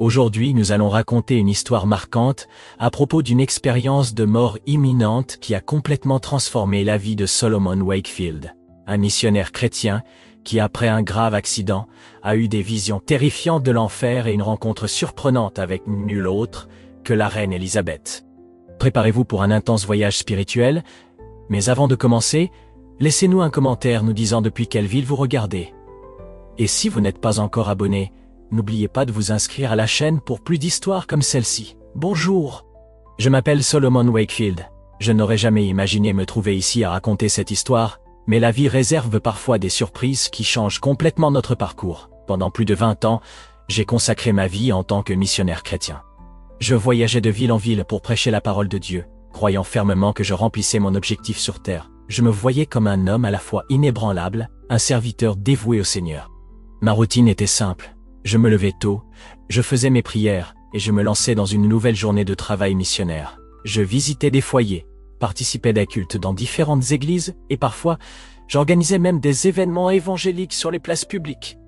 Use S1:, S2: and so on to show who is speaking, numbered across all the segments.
S1: Aujourd'hui, nous allons raconter une histoire marquante à propos d'une expérience de mort imminente qui a complètement transformé la vie de Solomon Wakefield, un missionnaire chrétien qui, après un grave accident, a eu des visions terrifiantes de l'enfer et une rencontre surprenante avec nul autre que la reine Élisabeth. Préparez-vous pour un intense voyage spirituel, mais avant de commencer, laissez-nous un commentaire nous disant depuis quelle ville vous regardez. Et si vous n'êtes pas encore abonné, n'oubliez pas de vous inscrire à la chaîne pour plus d'histoires comme celle-ci. Bonjour! Je m'appelle Solomon Wakefield. Je n'aurais jamais imaginé me trouver ici à raconter cette histoire, mais la vie réserve parfois des surprises qui changent complètement notre parcours. Pendant plus de 20 ans, j'ai consacré ma vie en tant que missionnaire chrétien. Je voyageais de ville en ville pour prêcher la parole de Dieu, croyant fermement que je remplissais mon objectif sur terre. Je me voyais comme un homme à la fois inébranlable, un serviteur dévoué au Seigneur. Ma routine était simple. Je me levais tôt, je faisais mes prières et je me lançais dans une nouvelle journée de travail missionnaire. Je visitais des foyers, participais des cultes dans différentes églises et parfois, j'organisais même des événements évangéliques sur les places publiques.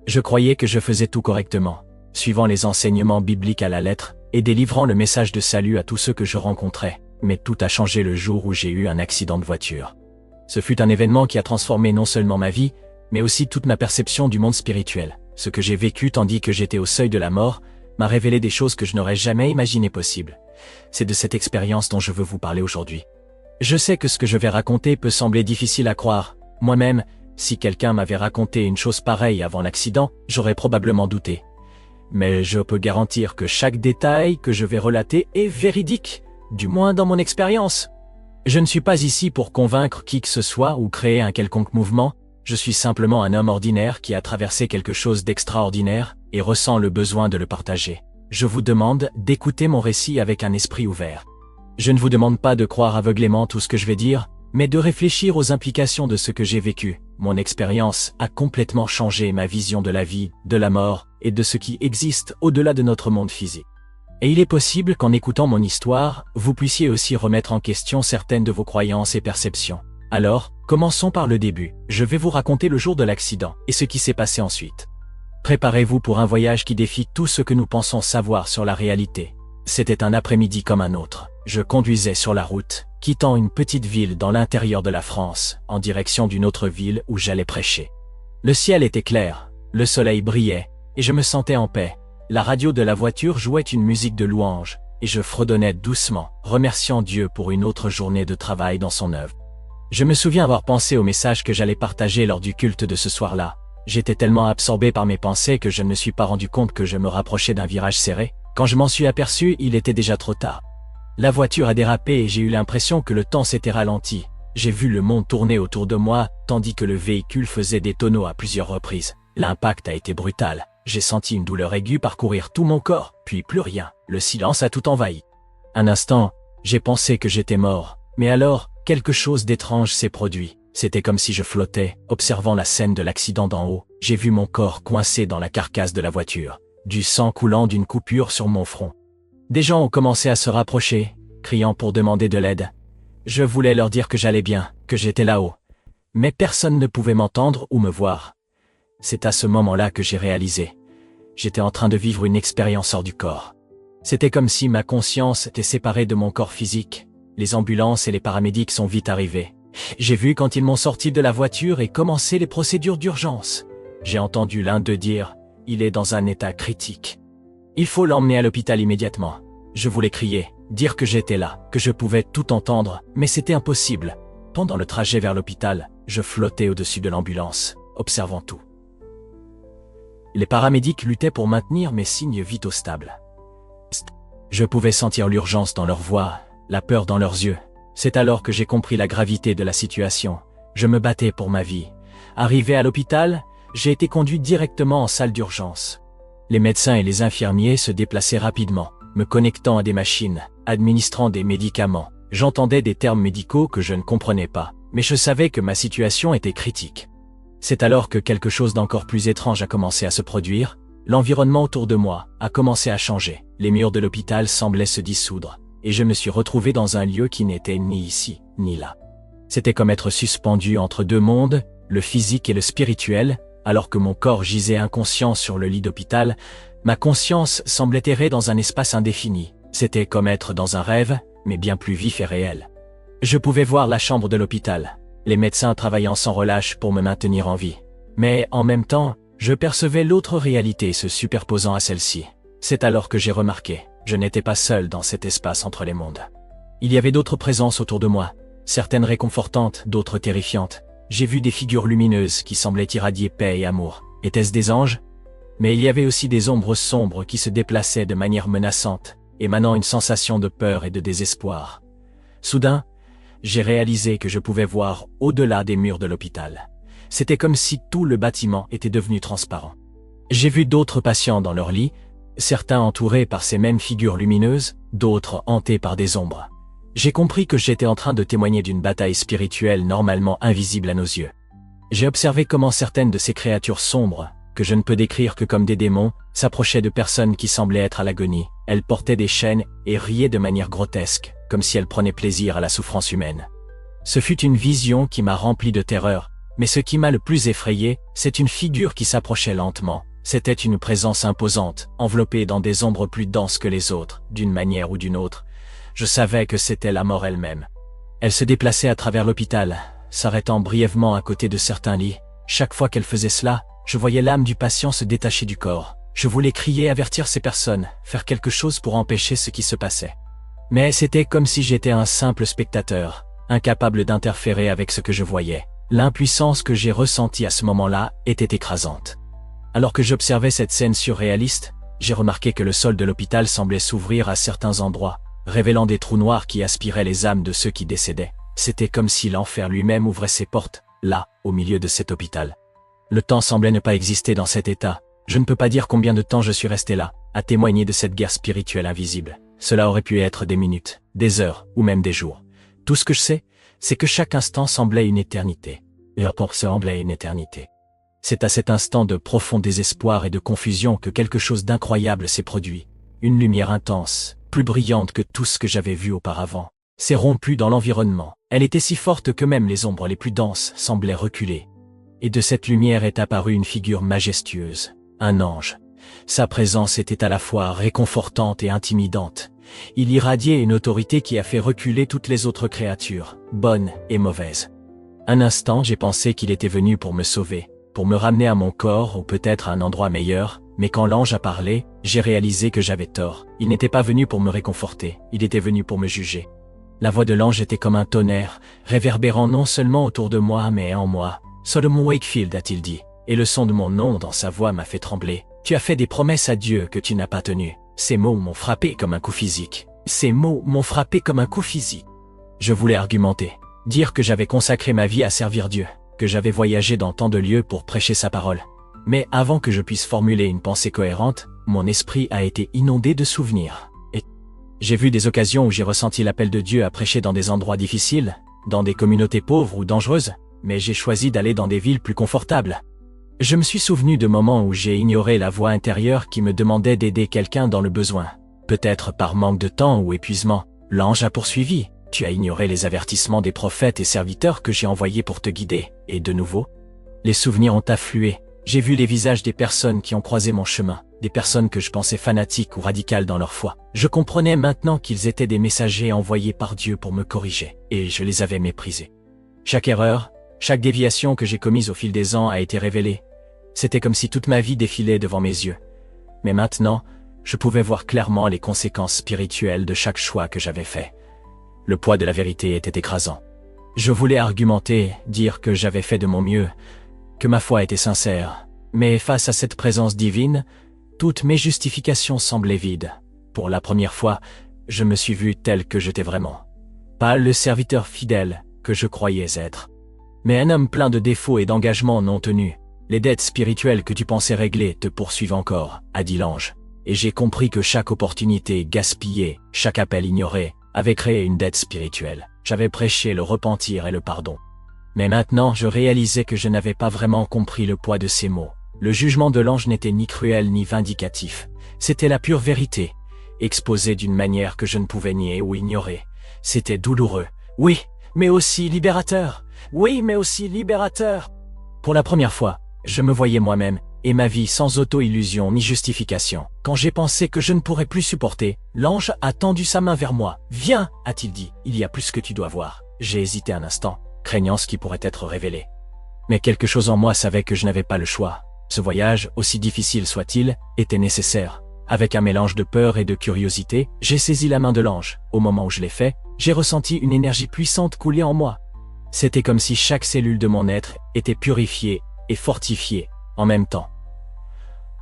S1: Je croyais que je faisais tout correctement, suivant les enseignements bibliques à la lettre et délivrant le message de salut à tous ceux que je rencontrais. Mais tout a changé le jour où j'ai eu un accident de voiture. Ce fut un événement qui a transformé non seulement ma vie, mais aussi toute ma perception du monde spirituel. Ce que j'ai vécu tandis que j'étais au seuil de la mort m'a révélé des choses que je n'aurais jamais imaginées possibles. C'est de cette expérience dont je veux vous parler aujourd'hui. Je sais que ce que je vais raconter peut sembler difficile à croire. Moi-même, si quelqu'un m'avait raconté une chose pareille avant l'accident, j'aurais probablement douté. Mais je peux garantir que chaque détail que je vais relater est véridique, du moins dans mon expérience. Je ne suis pas ici pour convaincre qui que ce soit ou créer un quelconque mouvement. Je suis simplement un homme ordinaire qui a traversé quelque chose d'extraordinaire et ressent le besoin de le partager. Je vous demande d'écouter mon récit avec un esprit ouvert. Je ne vous demande pas de croire aveuglément tout ce que je vais dire, mais de réfléchir aux implications de ce que j'ai vécu. Mon expérience a complètement changé ma vision de la vie, de la mort et de ce qui existe au-delà de notre monde physique. Et il est possible qu'en écoutant mon histoire, vous puissiez aussi remettre en question certaines de vos croyances et perceptions. Alors, commençons par le début. Je vais vous raconter le jour de l'accident et ce qui s'est passé ensuite. Préparez-vous pour un voyage qui défie tout ce que nous pensons savoir sur la réalité. C'était un après-midi comme un autre. Je conduisais sur la route, quittant une petite ville dans l'intérieur de la France, en direction d'une autre ville où j'allais prêcher. Le ciel était clair, le soleil brillait, et je me sentais en paix. La radio de la voiture jouait une musique de louange, et je fredonnais doucement, remerciant Dieu pour une autre journée de travail dans son œuvre. Je me souviens avoir pensé au message que j'allais partager lors du culte de ce soir-là. J'étais tellement absorbé par mes pensées que je ne me suis pas rendu compte que je me rapprochais d'un virage serré. Quand je m'en suis aperçu, il était déjà trop tard. La voiture a dérapé et j'ai eu l'impression que le temps s'était ralenti. J'ai vu le monde tourner autour de moi, tandis que le véhicule faisait des tonneaux à plusieurs reprises. L'impact a été brutal. J'ai senti une douleur aiguë parcourir tout mon corps, puis plus rien. Le silence a tout envahi. Un instant, j'ai pensé que j'étais mort. Mais alors, quelque chose d'étrange s'est produit. C'était comme si je flottais, observant la scène de l'accident d'en haut. J'ai vu mon corps coincé dans la carcasse de la voiture, du sang coulant d'une coupure sur mon front. Des gens ont commencé à se rapprocher, criant pour demander de l'aide. Je voulais leur dire que j'allais bien, que j'étais là-haut. Mais personne ne pouvait m'entendre ou me voir. C'est à ce moment-là que j'ai réalisé. J'étais en train de vivre une expérience hors du corps. C'était comme si ma conscience était séparée de mon corps physique. Les ambulances et les paramédics sont vite arrivés. J'ai vu quand ils m'ont sorti de la voiture et commencé les procédures d'urgence. J'ai entendu l'un d'eux dire « Il est dans un état critique. Il faut l'emmener à l'hôpital immédiatement. » Je voulais crier, dire que j'étais là, que je pouvais tout entendre, mais c'était impossible. Pendant le trajet vers l'hôpital, je flottais au-dessus de l'ambulance, observant tout. Les paramédics luttaient pour maintenir mes signes vitaux stables. Je pouvais sentir l'urgence dans leur voix, la peur dans leurs yeux. C'est alors que j'ai compris la gravité de la situation. Je me battais pour ma vie. Arrivé à l'hôpital, j'ai été conduit directement en salle d'urgence. Les médecins et les infirmiers se déplaçaient rapidement, me connectant à des machines, administrant des médicaments. J'entendais des termes médicaux que je ne comprenais pas, mais je savais que ma situation était critique. C'est alors que quelque chose d'encore plus étrange a commencé à se produire. L'environnement autour de moi a commencé à changer. Les murs de l'hôpital semblaient se dissoudre. Et je me suis retrouvé dans un lieu qui n'était ni ici, ni là. C'était comme être suspendu entre deux mondes, le physique et le spirituel, alors que mon corps gisait inconscient sur le lit d'hôpital. Ma conscience semblait errer dans un espace indéfini. C'était comme être dans un rêve, mais bien plus vif et réel. Je pouvais voir la chambre de l'hôpital, les médecins travaillant sans relâche pour me maintenir en vie. Mais en même temps, je percevais l'autre réalité se superposant à celle-ci. C'est alors que j'ai remarqué, je n'étais pas seul dans cet espace entre les mondes. Il y avait d'autres présences autour de moi, certaines réconfortantes, d'autres terrifiantes. J'ai vu des figures lumineuses qui semblaient irradier paix et amour. Étaient-ce des anges? Mais il y avait aussi des ombres sombres qui se déplaçaient de manière menaçante, émanant une sensation de peur et de désespoir. Soudain, j'ai réalisé que je pouvais voir au-delà des murs de l'hôpital. C'était comme si tout le bâtiment était devenu transparent. J'ai vu d'autres patients dans leur lit, certains entourés par ces mêmes figures lumineuses, d'autres hantés par des ombres. J'ai compris que j'étais en train de témoigner d'une bataille spirituelle normalement invisible à nos yeux. J'ai observé comment certaines de ces créatures sombres, que je ne peux décrire que comme des démons, s'approchaient de personnes qui semblaient être à l'agonie. Elles portaient des chaînes et riaient de manière grotesque, comme si elles prenaient plaisir à la souffrance humaine. Ce fut une vision qui m'a rempli de terreur, mais ce qui m'a le plus effrayé, c'est une figure qui s'approchait lentement. C'était une présence imposante, enveloppée dans des ombres plus denses que les autres, d'une manière ou d'une autre. Je savais que c'était la mort elle-même. Elle se déplaçait à travers l'hôpital, s'arrêtant brièvement à côté de certains lits. Chaque fois qu'elle faisait cela, je voyais l'âme du patient se détacher du corps. Je voulais crier, avertir ces personnes, faire quelque chose pour empêcher ce qui se passait. Mais c'était comme si j'étais un simple spectateur, incapable d'interférer avec ce que je voyais. L'impuissance que j'ai ressentie à ce moment-là était écrasante. Alors que j'observais cette scène surréaliste, j'ai remarqué que le sol de l'hôpital semblait s'ouvrir à certains endroits, révélant des trous noirs qui aspiraient les âmes de ceux qui décédaient. C'était comme si l'enfer lui-même ouvrait ses portes, là, au milieu de cet hôpital. Le temps semblait ne pas exister dans cet état. Je ne peux pas dire combien de temps je suis resté là, à témoigner de cette guerre spirituelle invisible. Cela aurait pu être des minutes, des heures, ou même des jours. Tout ce que je sais, c'est que chaque instant semblait une éternité. Et pour semblait une éternité. C'est à cet instant de profond désespoir et de confusion que quelque chose d'incroyable s'est produit. Une lumière intense, plus brillante que tout ce que j'avais vu auparavant, s'est rompue dans l'environnement. Elle était si forte que même les ombres les plus denses semblaient reculer. Et de cette lumière est apparue une figure majestueuse, un ange. Sa présence était à la fois réconfortante et intimidante. Il irradiait une autorité qui a fait reculer toutes les autres créatures, bonnes et mauvaises. Un instant, j'ai pensé qu'il était venu pour me sauver, pour me ramener à mon corps ou peut-être à un endroit meilleur, mais quand l'ange a parlé, j'ai réalisé que j'avais tort. Il n'était pas venu pour me réconforter, il était venu pour me juger. La voix de l'ange était comme un tonnerre, réverbérant non seulement autour de moi mais en moi. « Solomon Wakefield » a-t-il dit, et le son de mon nom dans sa voix m'a fait trembler. « Tu as fait des promesses à Dieu que tu n'as pas tenues. » Ces mots m'ont frappé comme un coup physique. Ces mots m'ont frappé comme un coup physique. Je voulais argumenter, dire que j'avais consacré ma vie à servir Dieu, que j'avais voyagé dans tant de lieux pour prêcher sa parole. Mais avant que je puisse formuler une pensée cohérente, mon esprit a été inondé de souvenirs. Et j'ai vu des occasions où j'ai ressenti l'appel de Dieu à prêcher dans des endroits difficiles, dans des communautés pauvres ou dangereuses, mais j'ai choisi d'aller dans des villes plus confortables. Je me suis souvenu de moments où j'ai ignoré la voix intérieure qui me demandait d'aider quelqu'un dans le besoin. Peut-être par manque de temps ou épuisement, l'ange a poursuivi. Tu as ignoré les avertissements des prophètes et serviteurs que j'ai envoyés pour te guider. Et de nouveau, les souvenirs ont afflué. J'ai vu les visages des personnes qui ont croisé mon chemin, des personnes que je pensais fanatiques ou radicales dans leur foi. Je comprenais maintenant qu'ils étaient des messagers envoyés par Dieu pour me corriger, et je les avais méprisés. Chaque erreur, chaque déviation que j'ai commise au fil des ans a été révélée. C'était comme si toute ma vie défilait devant mes yeux. Mais maintenant, je pouvais voir clairement les conséquences spirituelles de chaque choix que j'avais fait. Le poids de la vérité était écrasant. Je voulais argumenter, dire que j'avais fait de mon mieux, que ma foi était sincère. Mais face à cette présence divine, toutes mes justifications semblaient vides. Pour la première fois, je me suis vu tel que j'étais vraiment. Pas le serviteur fidèle que je croyais être, mais un homme plein de défauts et d'engagements non tenus. Les dettes spirituelles que tu pensais régler te poursuivent encore, a dit l'ange. Et j'ai compris que chaque opportunité gaspillée, chaque appel ignoré, avait créé une dette spirituelle. J'avais prêché le repentir et le pardon. Mais maintenant, je réalisais que je n'avais pas vraiment compris le poids de ces mots. Le jugement de l'ange n'était ni cruel ni vindicatif. C'était la pure vérité, exposée d'une manière que je ne pouvais nier ou ignorer. C'était douloureux. Oui, mais aussi libérateur. Oui, mais aussi libérateur. Pour la première fois, je me voyais moi-même, et ma vie sans auto-illusion ni justification. Quand j'ai pensé que je ne pourrais plus supporter, l'ange a tendu sa main vers moi. « Viens » a-t-il dit, « il y a plus que tu dois voir. » J'ai hésité un instant, craignant ce qui pourrait être révélé. Mais quelque chose en moi savait que je n'avais pas le choix. Ce voyage, aussi difficile soit-il, était nécessaire. Avec un mélange de peur et de curiosité, j'ai saisi la main de l'ange. Au moment où je l'ai fait, j'ai ressenti une énergie puissante couler en moi. C'était comme si chaque cellule de mon être était purifiée et fortifiée en même temps.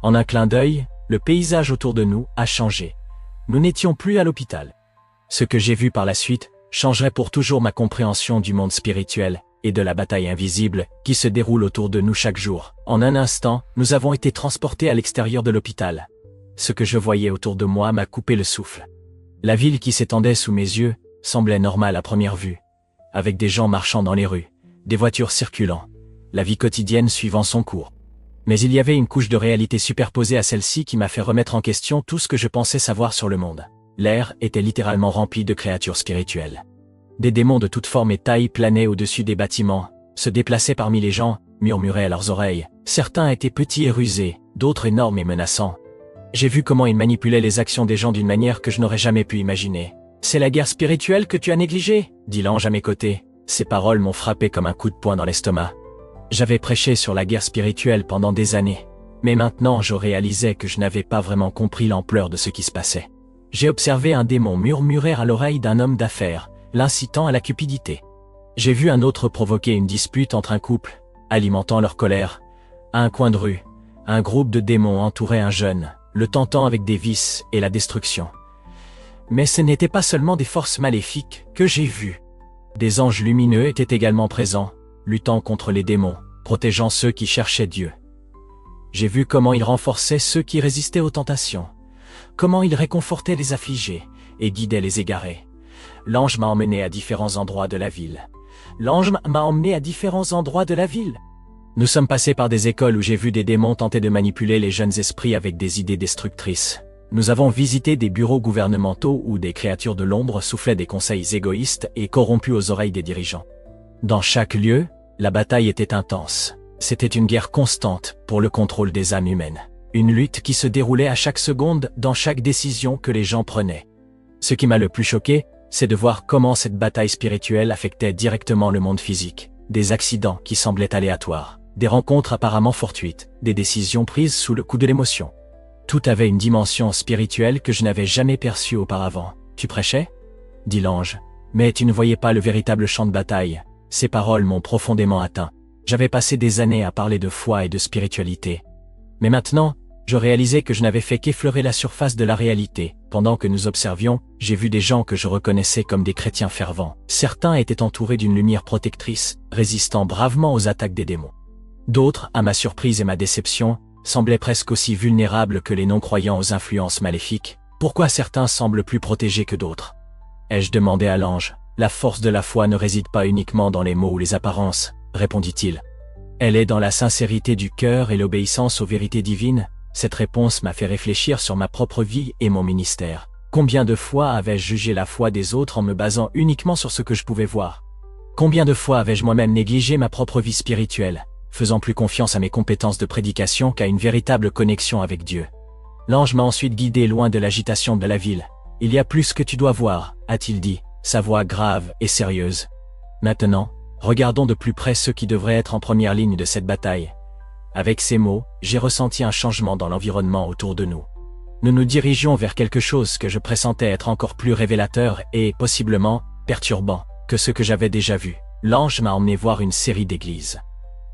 S1: En un clin d'œil, le paysage autour de nous a changé. Nous n'étions plus à l'hôpital. Ce que j'ai vu par la suite changerait pour toujours ma compréhension du monde spirituel et de la bataille invisible qui se déroule autour de nous chaque jour. En un instant, nous avons été transportés à l'extérieur de l'hôpital. Ce que je voyais autour de moi m'a coupé le souffle. La ville qui s'étendait sous mes yeux semblait normale à première vue, avec des gens marchant dans les rues, des voitures circulant, la vie quotidienne suivant son cours. Mais il y avait une couche de réalité superposée à celle-ci qui m'a fait remettre en question tout ce que je pensais savoir sur le monde. L'air était littéralement rempli de créatures spirituelles. Des démons de toutes formes et tailles planaient au-dessus des bâtiments, se déplaçaient parmi les gens, murmuraient à leurs oreilles. Certains étaient petits et rusés, d'autres énormes et menaçants. J'ai vu comment ils manipulaient les actions des gens d'une manière que je n'aurais jamais pu imaginer. « C'est la guerre spirituelle que tu as négligée » dit l'ange à mes côtés. Ces paroles m'ont frappé comme un coup de poing dans l'estomac. J'avais prêché sur la guerre spirituelle pendant des années. Mais maintenant je réalisais que je n'avais pas vraiment compris l'ampleur de ce qui se passait. J'ai observé un démon murmurer à l'oreille d'un homme d'affaires, l'incitant à la cupidité. J'ai vu un autre provoquer une dispute entre un couple, alimentant leur colère. À un coin de rue, un groupe de démons entourait un jeune, le tentant avec des vices et la destruction. Mais ce n'était pas seulement des forces maléfiques que j'ai vues. Des anges lumineux étaient également présents, luttant contre les démons, protégeant ceux qui cherchaient Dieu. J'ai vu comment ils renforçaient ceux qui résistaient aux tentations, comment ils réconfortaient les affligés et guidaient les égarés. L'ange m'a emmené à différents endroits de la ville. L'ange m'a emmené à différents endroits de la ville. Nous sommes passés par des écoles où j'ai vu des démons tenter de manipuler les jeunes esprits avec des idées destructrices. Nous avons visité des bureaux gouvernementaux où des créatures de l'ombre soufflaient des conseils égoïstes et corrompus aux oreilles des dirigeants. Dans chaque lieu, la bataille était intense. C'était une guerre constante pour le contrôle des âmes humaines. Une lutte qui se déroulait à chaque seconde dans chaque décision que les gens prenaient. Ce qui m'a le plus choqué, c'est de voir comment cette bataille spirituelle affectait directement le monde physique. Des accidents qui semblaient aléatoires, des rencontres apparemment fortuites, des décisions prises sous le coup de l'émotion. Tout avait une dimension spirituelle que je n'avais jamais perçue auparavant. « Tu prêchais » dit l'ange. « Mais tu ne voyais pas le véritable champ de bataille. » Ces paroles m'ont profondément atteint. J'avais passé des années à parler de foi et de spiritualité. Mais maintenant, je réalisais que je n'avais fait qu'effleurer la surface de la réalité. Pendant que nous observions, j'ai vu des gens que je reconnaissais comme des chrétiens fervents. Certains étaient entourés d'une lumière protectrice, résistant bravement aux attaques des démons. D'autres, à ma surprise et ma déception, semblaient presque aussi vulnérables que les non-croyants aux influences maléfiques. Pourquoi certains semblent plus protégés que d'autres? Ai-je demandé à l'ange. La force de la foi ne réside pas uniquement dans les mots ou les apparences, répondit-il. Elle est dans la sincérité du cœur et l'obéissance aux vérités divines. Cette réponse m'a fait réfléchir sur ma propre vie et mon ministère. Combien de fois avais-je jugé la foi des autres en me basant uniquement sur ce que je pouvais voir? Combien de fois avais-je moi-même négligé ma propre vie spirituelle, faisant plus confiance à mes compétences de prédication qu'à une véritable connexion avec Dieu? L'ange m'a ensuite guidé loin de l'agitation de la ville. « Il y a plus que tu dois voir » a-t-il dit, sa voix grave et sérieuse. Maintenant, regardons de plus près ceux qui devraient être en première ligne de cette bataille. Avec ces mots, j'ai ressenti un changement dans l'environnement autour de nous. Nous nous dirigions vers quelque chose que je pressentais être encore plus révélateur et, possiblement, perturbant que ce que j'avais déjà vu. L'ange m'a emmené voir une série d'églises.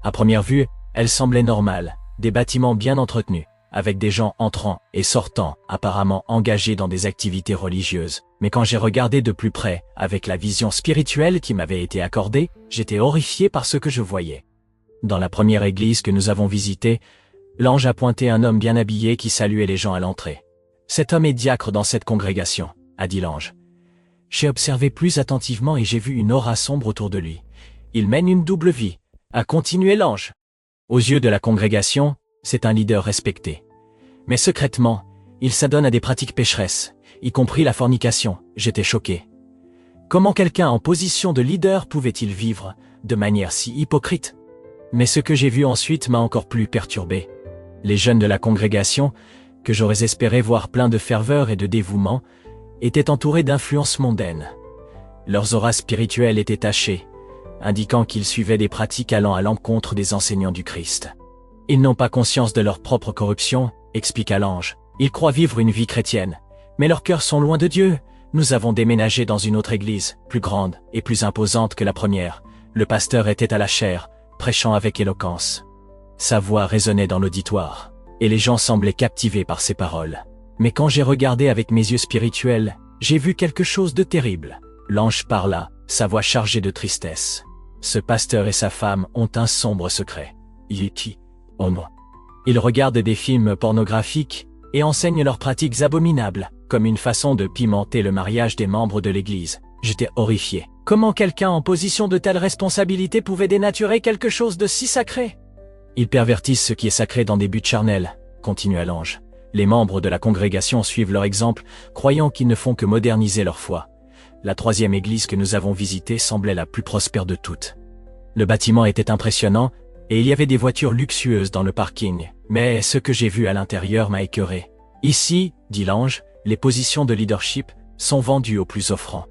S1: À première vue, elles semblaient normales, des bâtiments bien entretenus, avec des gens entrant et sortant, apparemment engagés dans des activités religieuses. Mais quand j'ai regardé de plus près, avec la vision spirituelle qui m'avait été accordée, j'étais horrifié par ce que je voyais. Dans la première église que nous avons visitée, l'ange a pointé un homme bien habillé qui saluait les gens à l'entrée. « Cet homme est diacre dans cette congrégation », a dit l'ange. J'ai observé plus attentivement et j'ai vu une aura sombre autour de lui. « Il mène une double vie », a continué l'ange. Aux yeux de la congrégation, c'est un leader respecté. Mais secrètement, il s'adonne à des pratiques pécheresses, y compris la fornication. J'étais choqué. Comment quelqu'un en position de leader pouvait-il vivre de manière si hypocrite? Mais ce que j'ai vu ensuite m'a encore plus perturbé. Les jeunes de la congrégation, que j'aurais espéré voir pleins de ferveur et de dévouement, étaient entourés d'influences mondaines. Leurs auras spirituelles étaient tachées, indiquant qu'ils suivaient des pratiques allant à l'encontre des enseignants du Christ. Ils n'ont pas conscience de leur propre corruption, expliqua l'ange. Ils croient vivre une vie chrétienne, mais leurs cœurs sont loin de Dieu. Nous avons déménagé dans une autre église, plus grande et plus imposante que la première. Le pasteur était à la chair, prêchant avec éloquence. Sa voix résonnait dans l'auditoire, et les gens semblaient captivés par ses paroles. Mais quand j'ai regardé avec mes yeux spirituels, j'ai vu quelque chose de terrible. L'ange parla, sa voix chargée de tristesse. Ce pasteur et sa femme ont un sombre secret. Ils regardent des films pornographiques et enseignent leurs pratiques abominables, comme une façon de pimenter le mariage des membres de l'église. J'étais horrifié. Comment quelqu'un en position de telle responsabilité pouvait dénaturer quelque chose de si sacré? Ils pervertissent ce qui est sacré dans des buts charnels, continua l'ange. Les membres de la congrégation suivent leur exemple, croyant qu'ils ne font que moderniser leur foi. La troisième église que nous avons visitée semblait la plus prospère de toutes. Le bâtiment était impressionnant, et il y avait des voitures luxueuses dans le parking, mais ce que j'ai vu à l'intérieur m'a écœuré. Ici, dit l'ange, les positions de leadership sont vendues aux plus offrants.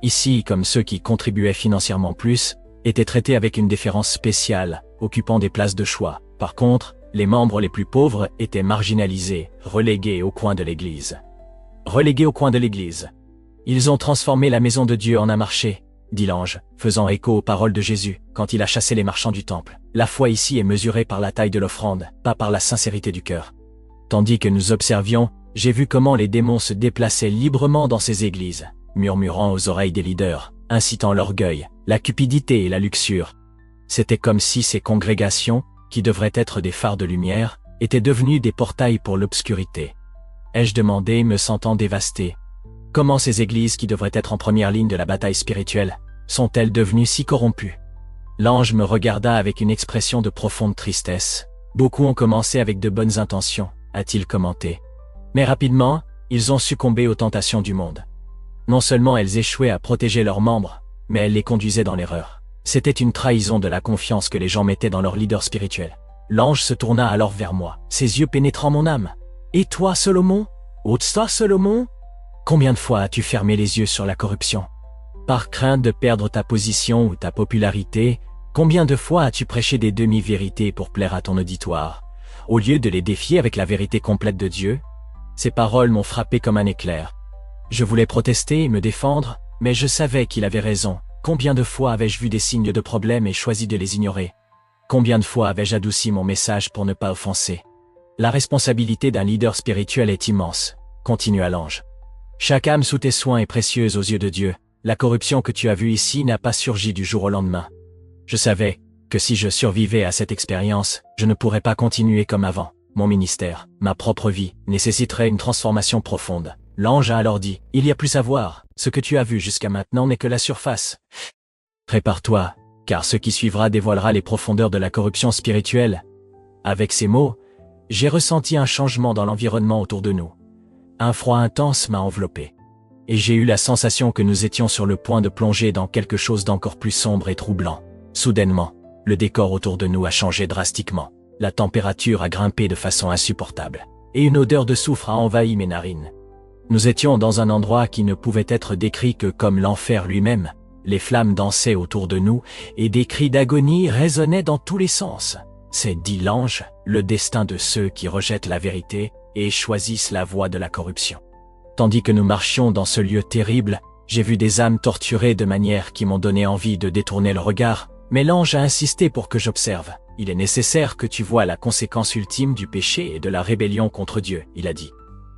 S1: Ici, comme ceux qui contribuaient financièrement plus, étaient traités avec une déférence spéciale, occupant des places de choix. Par contre, les membres les plus pauvres étaient marginalisés, relégués au coin de l'église. Relégués au coin de l'église. Ils ont transformé la maison de Dieu en un marché, dit l'ange, faisant écho aux paroles de Jésus, quand il a chassé les marchands du temple. La foi ici est mesurée par la taille de l'offrande, pas par la sincérité du cœur. Tandis que nous observions, j'ai vu comment les démons se déplaçaient librement dans ces églises, murmurant aux oreilles des leaders, incitant l'orgueil, la cupidité et la luxure. C'était comme si ces congrégations, qui devraient être des phares de lumière, étaient devenues des portails pour l'obscurité. Ai-je demandé, me sentant dévasté. Comment ces églises qui devraient être en première ligne de la bataille spirituelle, sont-elles devenues si corrompues? L'ange me regarda avec une expression de profonde tristesse. Beaucoup ont commencé avec de bonnes intentions, a-t-il commenté. Mais rapidement, ils ont succombé aux tentations du monde. Non seulement elles échouaient à protéger leurs membres, mais elles les conduisaient dans l'erreur. C'était une trahison de la confiance que les gens mettaient dans leur leader spirituel. L'ange se tourna alors vers moi, ses yeux pénétrant mon âme. « Et toi, Salomon? Toi, Salomon? Combien de fois as-tu fermé les yeux sur la corruption? Par crainte de perdre ta position ou ta popularité, combien de fois as-tu prêché des demi-vérités pour plaire à ton auditoire, au lieu de les défier avec la vérité complète de Dieu? » Ces paroles m'ont frappé comme un éclair. Je voulais protester et me défendre, mais je savais qu'il avait raison. Combien de fois avais-je vu des signes de problème et choisi de les ignorer? Combien de fois avais-je adouci mon message pour ne pas offenser? La responsabilité d'un leader spirituel est immense, continua l'ange. Chaque âme sous tes soins est précieuse aux yeux de Dieu. La corruption que tu as vue ici n'a pas surgi du jour au lendemain. Je savais que si je survivais à cette expérience, je ne pourrais pas continuer comme avant. Mon ministère, ma propre vie, nécessiterait une transformation profonde. L'ange a alors dit, « Il y a plus à voir, ce que tu as vu jusqu'à maintenant n'est que la surface. Prépare-toi, car ce qui suivra dévoilera les profondeurs de la corruption spirituelle. » Avec ces mots, j'ai ressenti un changement dans l'environnement autour de nous. Un froid intense m'a enveloppé. Et j'ai eu la sensation que nous étions sur le point de plonger dans quelque chose d'encore plus sombre et troublant. Soudainement, le décor autour de nous a changé drastiquement. La température a grimpé de façon insupportable, et une odeur de soufre a envahi mes narines. Nous étions dans un endroit qui ne pouvait être décrit que comme l'enfer lui-même. Les flammes dansaient autour de nous, et des cris d'agonie résonnaient dans tous les sens. C'est, dit l'ange, le destin de ceux qui rejettent la vérité et choisissent la voie de la corruption. Tandis que nous marchions dans ce lieu terrible, j'ai vu des âmes torturées de manière qui m'ont donné envie de détourner le regard, mais l'ange a insisté pour que j'observe. Il est nécessaire que tu vois la conséquence ultime du péché et de la rébellion contre Dieu, il a dit.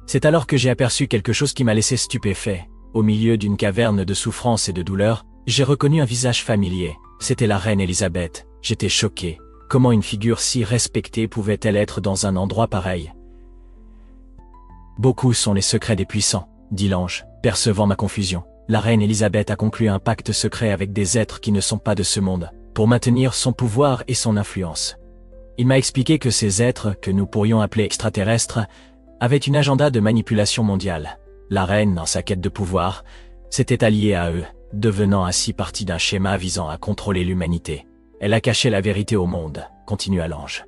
S1: C'est alors que j'ai aperçu quelque chose qui m'a laissé stupéfait. Au milieu d'une caverne de souffrance et de douleur, j'ai reconnu un visage familier. C'était la reine Élisabeth. J'étais choqué. Comment une figure si respectée pouvait-elle être dans un endroit pareil? Beaucoup sont les secrets des puissants, dit l'ange, percevant ma confusion. La reine Élisabeth a conclu un pacte secret avec des êtres qui ne sont pas de ce monde, pour maintenir son pouvoir et son influence. Il m'a expliqué que ces êtres, que nous pourrions appeler extraterrestres, avaient une agenda de manipulation mondiale. La reine, dans sa quête de pouvoir, s'était alliée à eux, devenant ainsi partie d'un schéma visant à contrôler l'humanité. Elle a caché la vérité au monde, continua l'ange.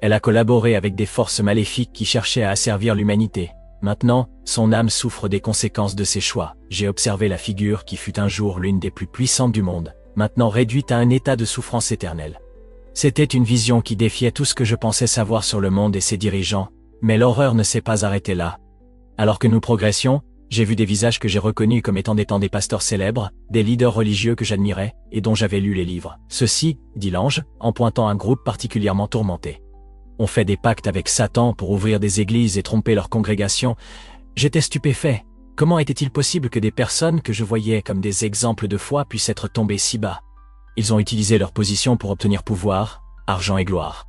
S1: Elle a collaboré avec des forces maléfiques qui cherchaient à asservir l'humanité. Maintenant, son âme souffre des conséquences de ses choix. J'ai observé la figure qui fut un jour l'une des plus puissantes du monde, maintenant réduite à un état de souffrance éternelle. C'était une vision qui défiait tout ce que je pensais savoir sur le monde et ses dirigeants, mais l'horreur ne s'est pas arrêtée là. Alors que nous progressions, j'ai vu des visages que j'ai reconnus comme étant des pasteurs célèbres, des leaders religieux que j'admirais et dont j'avais lu les livres. Ceux-ci, dit l'ange, en pointant un groupe particulièrement tourmenté, ont fait des pactes avec Satan pour ouvrir des églises et tromper leur congrégation. J'étais stupéfait. Comment était-il possible que des personnes que je voyais comme des exemples de foi puissent être tombées si bas? Ils ont utilisé leur position pour obtenir pouvoir, argent et gloire.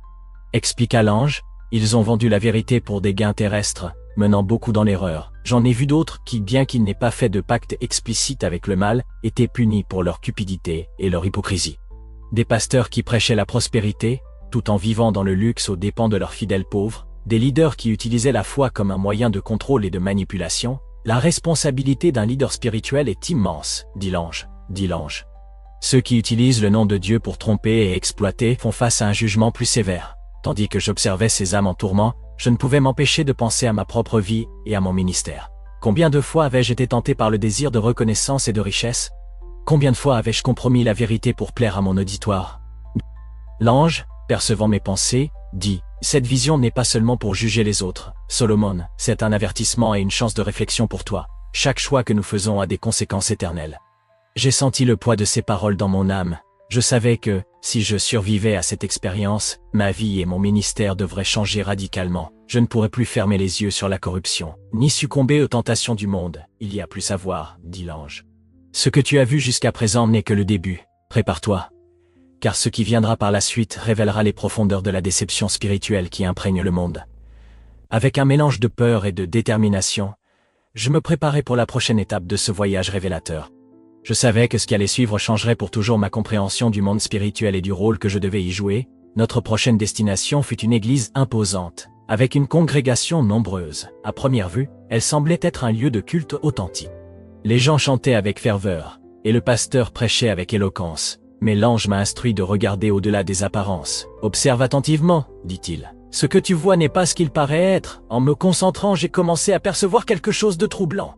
S1: Expliqua l'ange, ils ont vendu la vérité pour des gains terrestres, menant beaucoup dans l'erreur. J'en ai vu d'autres qui, bien qu'ils n'aient pas fait de pacte explicite avec le mal, étaient punis pour leur cupidité et leur hypocrisie. Des pasteurs qui prêchaient la prospérité, tout en vivant dans le luxe aux dépens de leurs fidèles pauvres, des leaders qui utilisaient la foi comme un moyen de contrôle et de manipulation. La responsabilité d'un leader spirituel est immense, dit l'ange. Ceux qui utilisent le nom de Dieu pour tromper et exploiter font face à un jugement plus sévère. Tandis que j'observais ces âmes en tourment, je ne pouvais m'empêcher de penser à ma propre vie et à mon ministère. Combien de fois avais-je été tenté par le désir de reconnaissance et de richesse? Combien de fois avais-je compromis la vérité pour plaire à mon auditoire? L'ange, percevant mes pensées, dit « Cette vision n'est pas seulement pour juger les autres, Solomon, c'est un avertissement et une chance de réflexion pour toi. Chaque choix que nous faisons a des conséquences éternelles. » J'ai senti le poids de ces paroles dans mon âme. Je savais que, si je survivais à cette expérience, ma vie et mon ministère devraient changer radicalement. Je ne pourrais plus fermer les yeux sur la corruption, ni succomber aux tentations du monde. Il y a plus à voir, dit l'ange. Ce que tu as vu jusqu'à présent n'est que le début. Prépare-toi. Car ce qui viendra par la suite révélera les profondeurs de la déception spirituelle qui imprègne le monde. Avec un mélange de peur et de détermination, je me préparais pour la prochaine étape de ce voyage révélateur. Je savais que ce qui allait suivre changerait pour toujours ma compréhension du monde spirituel et du rôle que je devais y jouer. Notre prochaine destination fut une église imposante, avec une congrégation nombreuse. À première vue, elle semblait être un lieu de culte authentique. Les gens chantaient avec ferveur, et le pasteur prêchait avec éloquence. Mais l'ange m'a instruit de regarder au-delà des apparences. « Observe attentivement, dit-il. Ce que tu vois n'est pas ce qu'il paraît être. » En me concentrant, j'ai commencé à percevoir quelque chose de troublant.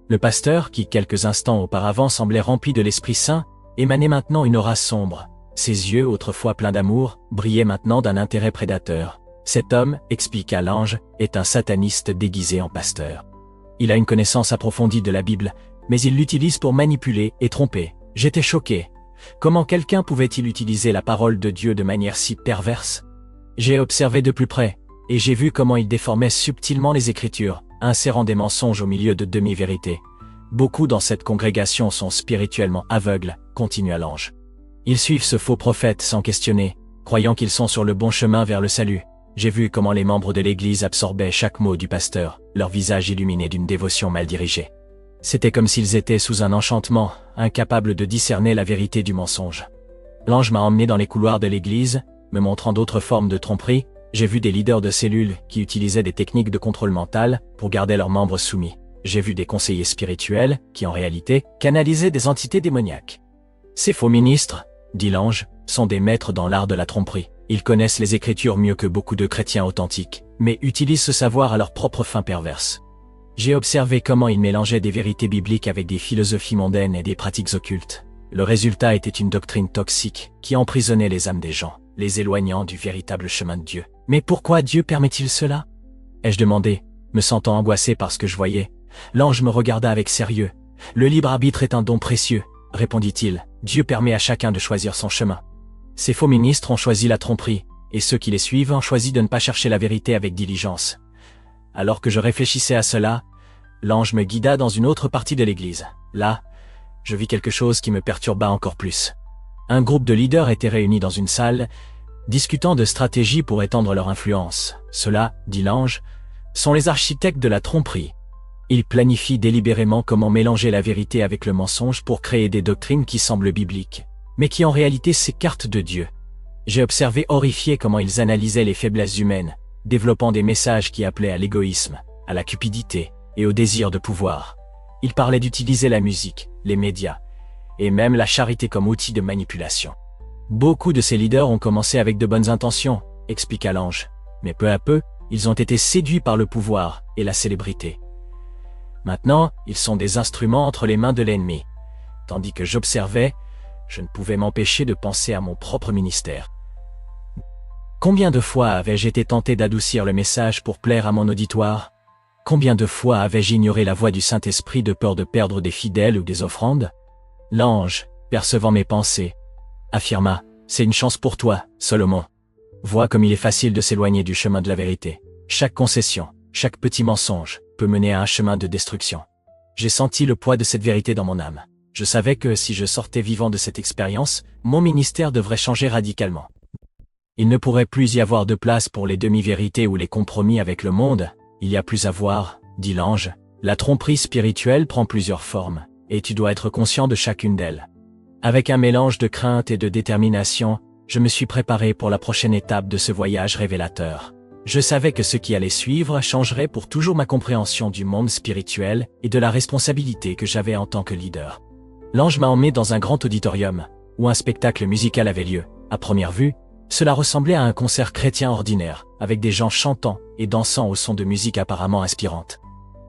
S1: Le pasteur, qui quelques instants auparavant semblait rempli de l'Esprit Saint, émanait maintenant une aura sombre. Ses yeux, autrefois pleins d'amour, brillaient maintenant d'un intérêt prédateur. Cet homme, expliqua l'ange, est un sataniste déguisé en pasteur. Il a une connaissance approfondie de la Bible, mais il l'utilise pour manipuler et tromper. J'étais choqué. Comment quelqu'un pouvait-il utiliser la parole de Dieu de manière si perverse? J'ai observé de plus près, et j'ai vu comment il déformait subtilement les Écritures, insérant des mensonges au milieu de demi-vérités. Beaucoup dans cette congrégation sont spirituellement aveugles, continua l'ange. Ils suivent ce faux prophète sans questionner, croyant qu'ils sont sur le bon chemin vers le salut. J'ai vu comment les membres de l'Église absorbaient chaque mot du pasteur, leur visage illuminé d'une dévotion mal dirigée. C'était comme s'ils étaient sous un enchantement, incapables de discerner la vérité du mensonge. L'ange m'a emmené dans les couloirs de l'église, me montrant d'autres formes de tromperie. J'ai vu des leaders de cellules qui utilisaient des techniques de contrôle mental pour garder leurs membres soumis. J'ai vu des conseillers spirituels qui, en réalité, canalisaient des entités démoniaques. Ces faux ministres, dit l'ange, sont des maîtres dans l'art de la tromperie. Ils connaissent les Écritures mieux que beaucoup de chrétiens authentiques, mais utilisent ce savoir à leur propre fin perverse. J'ai observé comment ils mélangeaient des vérités bibliques avec des philosophies mondaines et des pratiques occultes. Le résultat était une doctrine toxique qui emprisonnait les âmes des gens, les éloignant du véritable chemin de Dieu. Mais pourquoi Dieu permet-il cela? Ai-je demandé, me sentant angoissé par ce que je voyais. L'ange me regarda avec sérieux. Le libre arbitre est un don précieux, répondit-il. Dieu permet à chacun de choisir son chemin. Ces faux ministres ont choisi la tromperie, et ceux qui les suivent ont choisi de ne pas chercher la vérité avec diligence. Alors que je réfléchissais à cela, l'ange me guida dans une autre partie de l'église. Là, je vis quelque chose qui me perturba encore plus. Un groupe de leaders était réuni dans une salle, discutant de stratégies pour étendre leur influence. Ceux-là, dit l'ange, sont les architectes de la tromperie. Ils planifient délibérément comment mélanger la vérité avec le mensonge pour créer des doctrines qui semblent bibliques, mais qui en réalité s'écartent de Dieu. J'ai observé horrifié comment ils analysaient les faiblesses humaines, développant des messages qui appelaient à l'égoïsme, à la cupidité et au désir de pouvoir. Ils parlaient d'utiliser la musique, les médias, et même la charité comme outil de manipulation. Beaucoup de ces leaders ont commencé avec de bonnes intentions, expliqua l'ange, Mais peu à peu, ils ont été séduits par le pouvoir et la célébrité. Maintenant, ils sont des instruments entre les mains de l'ennemi. Tandis que j'observais, je ne pouvais m'empêcher de penser à mon propre ministère. Combien de fois avais-je été tenté d'adoucir le message pour plaire à mon auditoire? Combien de fois avais-je ignoré la voix du Saint-Esprit de peur de perdre des fidèles ou des offrandes? L'ange, percevant mes pensées, affirma: « C'est une chance pour toi, Salomon. Vois comme il est facile de s'éloigner du chemin de la vérité. Chaque concession, chaque petit mensonge peut mener à un chemin de destruction. » J'ai senti le poids de cette vérité dans mon âme. Je savais que si je sortais vivant de cette expérience, mon ministère devrait changer radicalement. Il ne pourrait plus y avoir de place pour les demi-vérités ou les compromis avec le monde. Il y a plus à voir, dit l'ange. La tromperie spirituelle prend plusieurs formes, et tu dois être conscient de chacune d'elles. Avec un mélange de crainte et de détermination, je me suis préparé pour la prochaine étape de ce voyage révélateur. Je savais que ce qui allait suivre changerait pour toujours ma compréhension du monde spirituel et de la responsabilité que j'avais en tant que leader. L'ange m'a emmené dans un grand auditorium, où un spectacle musical avait lieu. À première vue, cela ressemblait à un concert chrétien ordinaire, avec des gens chantant et dansant au son de musique apparemment inspirante.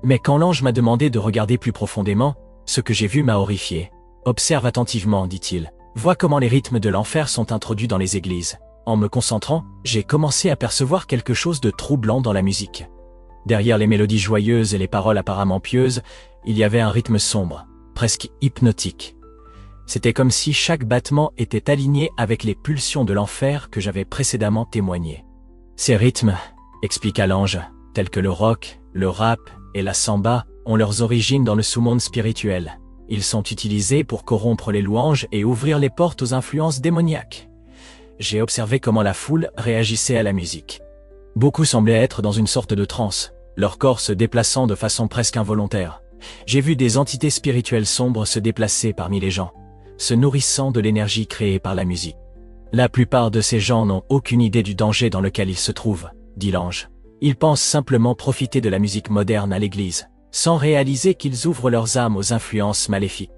S1: Mais quand l'ange m'a demandé de regarder plus profondément, ce que j'ai vu m'a horrifié. « Observe attentivement, dit-il. Vois comment les rythmes de l'enfer sont introduits dans les églises. » En me concentrant, j'ai commencé à percevoir quelque chose de troublant dans la musique. Derrière les mélodies joyeuses et les paroles apparemment pieuses, il y avait un rythme sombre, presque hypnotique. C'était comme si chaque battement était aligné avec les pulsions de l'enfer que j'avais précédemment témoignées. Ces rythmes, expliqua l'ange, tels que le rock, le rap et la samba, ont leurs origines dans le sous-monde spirituel. Ils sont utilisés pour corrompre les louanges et ouvrir les portes aux influences démoniaques. J'ai observé comment la foule réagissait à la musique. Beaucoup semblaient être dans une sorte de transe, leur corps se déplaçant de façon presque involontaire. J'ai vu des entités spirituelles sombres se déplacer parmi les gens, se nourrissant de l'énergie créée par la musique. La plupart de ces gens n'ont aucune idée du danger dans lequel ils se trouvent, dit l'ange. Ils pensent simplement profiter de la musique moderne à l'église, sans réaliser qu'ils ouvrent leurs âmes aux influences maléfiques.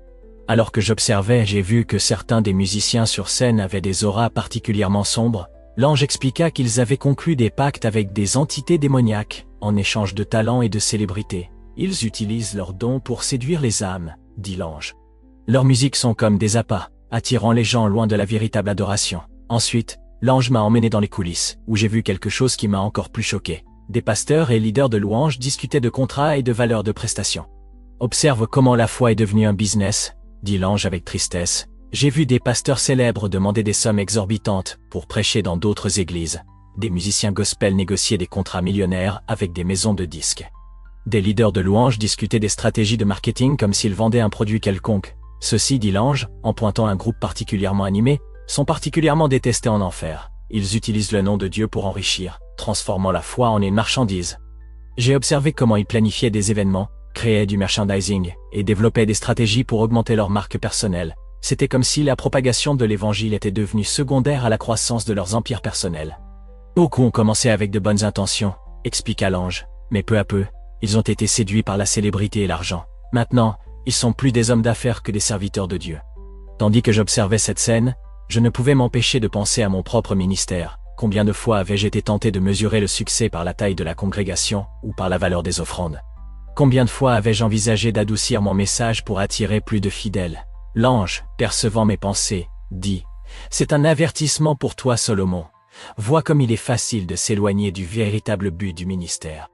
S1: Alors que j'observais, j'ai vu que certains des musiciens sur scène avaient des auras particulièrement sombres. L'ange expliqua qu'ils avaient conclu des pactes avec des entités démoniaques, en échange de talents et de célébrités. Ils utilisent leurs dons pour séduire les âmes, dit l'ange. Leurs musiques sont comme des appâts, attirant les gens loin de la véritable adoration. Ensuite, l'ange m'a emmené dans les coulisses, où j'ai vu quelque chose qui m'a encore plus choqué. Des pasteurs et leaders de louanges discutaient de contrats et de valeurs de prestations. Observe comment la foi est devenue un business, dit l'ange avec tristesse. J'ai vu des pasteurs célèbres demander des sommes exorbitantes pour prêcher dans d'autres églises. Des musiciens gospel négociaient des contrats millionnaires avec des maisons de disques. Des leaders de louanges discutaient des stratégies de marketing comme s'ils vendaient un produit quelconque. Ceux-ci, dit l'ange, en pointant un groupe particulièrement animé, sont particulièrement détestés en enfer. Ils utilisent le nom de Dieu pour enrichir, transformant la foi en une marchandise. J'ai observé comment ils planifiaient des événements, créaient du merchandising et développaient des stratégies pour augmenter leur marque personnelle. C'était comme si la propagation de l'évangile était devenue secondaire à la croissance de leurs empires personnels. Beaucoup ont commencé avec de bonnes intentions, expliqua l'ange, mais peu à peu, ils ont été séduits par la célébrité et l'argent. Maintenant, ils sont plus des hommes d'affaires que des serviteurs de Dieu. Tandis que j'observais cette scène, je ne pouvais m'empêcher de penser à mon propre ministère. Combien de fois avais-je été tenté de mesurer le succès par la taille de la congrégation ou par la valeur des offrandes? Combien de fois avais-je envisagé d'adoucir mon message pour attirer plus de fidèles? L'ange, percevant mes pensées, dit « C'est un avertissement pour toi, Salomon. Vois comme il est facile de s'éloigner du véritable but du ministère.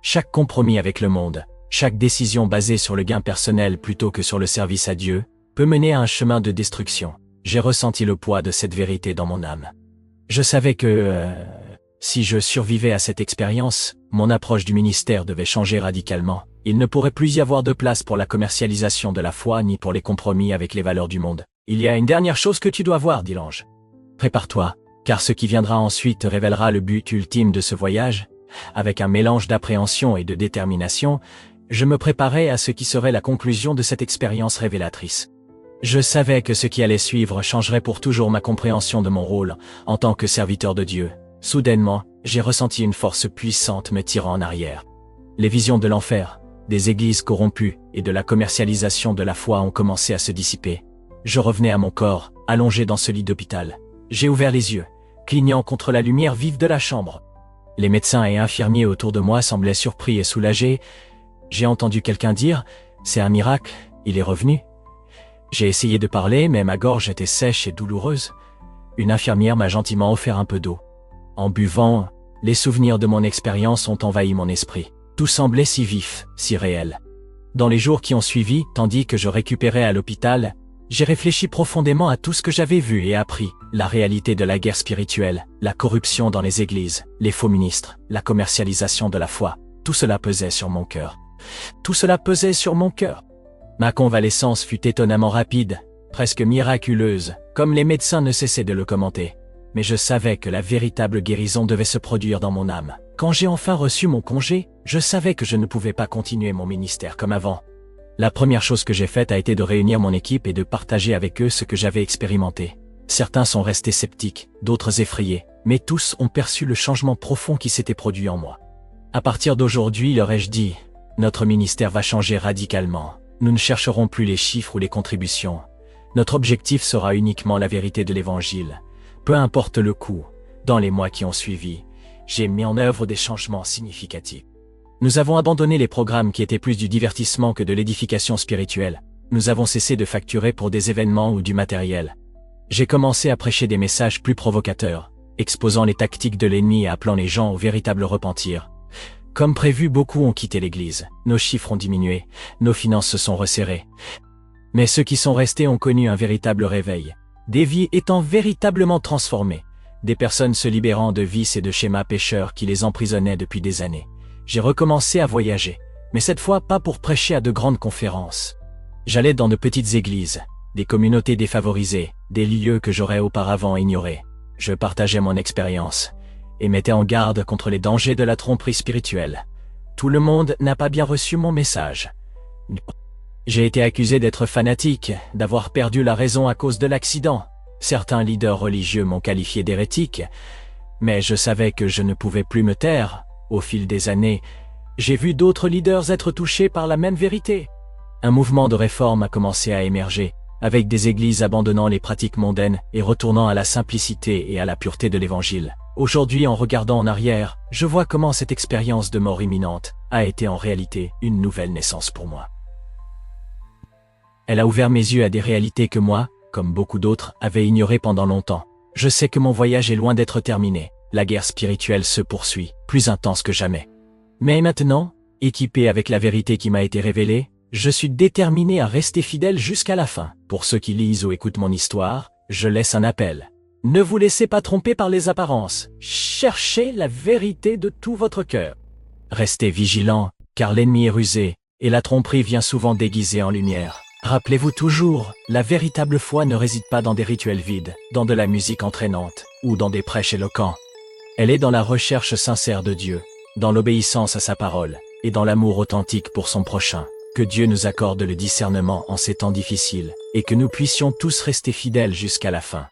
S1: Chaque compromis avec le monde, chaque décision basée sur le gain personnel plutôt que sur le service à Dieu, peut mener à un chemin de destruction. J'ai ressenti le poids de cette vérité dans mon âme. Je savais que, si je survivais à cette expérience, mon approche du ministère devait changer radicalement. Il ne pourrait plus y avoir de place pour la commercialisation de la foi ni pour les compromis avec les valeurs du monde. Il y a une dernière chose que tu dois voir, dit l'ange. Prépare-toi, car ce qui viendra ensuite te révélera le but ultime de ce voyage. Avec un mélange d'appréhension et de détermination, je me préparais à ce qui serait la conclusion de cette expérience révélatrice. Je savais que ce qui allait suivre changerait pour toujours ma compréhension de mon rôle en tant que serviteur de Dieu. Soudainement, j'ai ressenti une force puissante me tirant en arrière. Les visions de l'enfer, des églises corrompues et de la commercialisation de la foi ont commencé à se dissiper. Je revenais à mon corps, allongé dans ce lit d'hôpital. J'ai ouvert les yeux, clignant contre la lumière vive de la chambre. Les médecins et infirmiers autour de moi semblaient surpris et soulagés. J'ai entendu quelqu'un dire « C'est un miracle, il est revenu ». J'ai essayé de parler, mais ma gorge était sèche et douloureuse. Une infirmière m'a gentiment offert un peu d'eau. En buvant, les souvenirs de mon expérience ont envahi mon esprit. Tout semblait si vif, si réel. Dans les jours qui ont suivi, tandis que je récupérais à l'hôpital, j'ai réfléchi profondément à tout ce que j'avais vu et appris, la réalité de la guerre spirituelle, la corruption dans les églises, les faux ministres, la commercialisation de la foi. Tout cela pesait sur mon cœur. Tout cela pesait sur mon cœur. Ma convalescence fut étonnamment rapide, presque miraculeuse, comme les médecins ne cessaient de le commenter. Mais je savais que la véritable guérison devait se produire dans mon âme. Quand j'ai enfin reçu mon congé, je savais que je ne pouvais pas continuer mon ministère comme avant. La première chose que j'ai faite a été de réunir mon équipe et de partager avec eux ce que j'avais expérimenté. Certains sont restés sceptiques, d'autres effrayés, mais tous ont perçu le changement profond qui s'était produit en moi. À partir d'aujourd'hui, leur ai-je dit, notre ministère va changer radicalement. Nous ne chercherons plus les chiffres ou les contributions. Notre objectif sera uniquement la vérité de l'Évangile. Peu importe le coût, dans les mois qui ont suivi, j'ai mis en œuvre des changements significatifs. Nous avons abandonné les programmes qui étaient plus du divertissement que de l'édification spirituelle. Nous avons cessé de facturer pour des événements ou du matériel. J'ai commencé à prêcher des messages plus provocateurs, exposant les tactiques de l'ennemi et appelant les gens au véritable repentir. Comme prévu, beaucoup ont quitté l'Église, nos chiffres ont diminué, nos finances se sont resserrées. Mais ceux qui sont restés ont connu un véritable réveil, des vies étant véritablement transformées, des personnes se libérant de vices et de schémas pécheurs qui les emprisonnaient depuis des années. J'ai recommencé à voyager, mais cette fois pas pour prêcher à de grandes conférences. J'allais dans de petites églises, des communautés défavorisées, des lieux que j'aurais auparavant ignorés. Je partageais mon expérience et mettais en garde contre les dangers de la tromperie spirituelle. Tout le monde n'a pas bien reçu mon message. J'ai été accusé d'être fanatique, d'avoir perdu la raison à cause de l'accident. Certains leaders religieux m'ont qualifié d'hérétique, mais je savais que je ne pouvais plus me taire. Au fil des années, j'ai vu d'autres leaders être touchés par la même vérité. Un mouvement de réforme a commencé à émerger, avec des églises abandonnant les pratiques mondaines et retournant à la simplicité et à la pureté de l'Évangile. Aujourd'hui, en regardant en arrière, je vois comment cette expérience de mort imminente a été en réalité une nouvelle naissance pour moi. Elle a ouvert mes yeux à des réalités que moi, comme beaucoup d'autres, avais ignorées pendant longtemps. Je sais que mon voyage est loin d'être terminé. La guerre spirituelle se poursuit, plus intense que jamais. Mais maintenant, équipé avec la vérité qui m'a été révélée, je suis déterminé à rester fidèle jusqu'à la fin. Pour ceux qui lisent ou écoutent mon histoire, je laisse un appel. Ne vous laissez pas tromper par les apparences. Cherchez la vérité de tout votre cœur. Restez vigilants, car l'ennemi est rusé, et la tromperie vient souvent déguisée en lumière. Rappelez-vous toujours, la véritable foi ne réside pas dans des rituels vides, dans de la musique entraînante, ou dans des prêches éloquents. Elle est dans la recherche sincère de Dieu, dans l'obéissance à sa parole, et dans l'amour authentique pour son prochain. Que Dieu nous accorde le discernement en ces temps difficiles, et que nous puissions tous rester fidèles jusqu'à la fin.